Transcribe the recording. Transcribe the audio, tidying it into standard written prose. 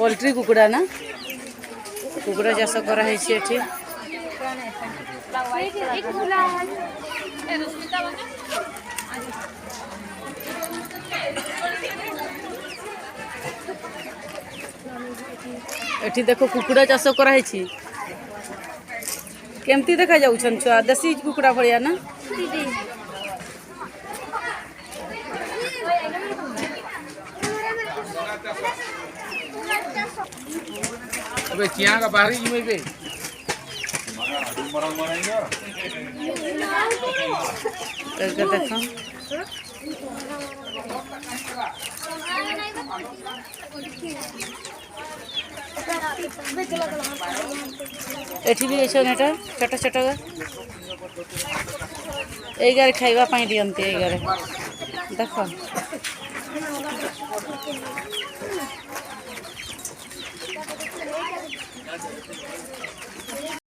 poultry कुकुड़ा ना कुकुड़ा चाष कराई एठी एठी देखो कुकुड़ा चाष कराई केमती देखा जाउछन छुआ देसी कुकुड़ा भलिया ना अबे चिया का बाहरी में बे करके देखो एठी भी ऐसा नेटा छोटा छोटा एई गारे खाइबा पाई दियंती एई गारे देखो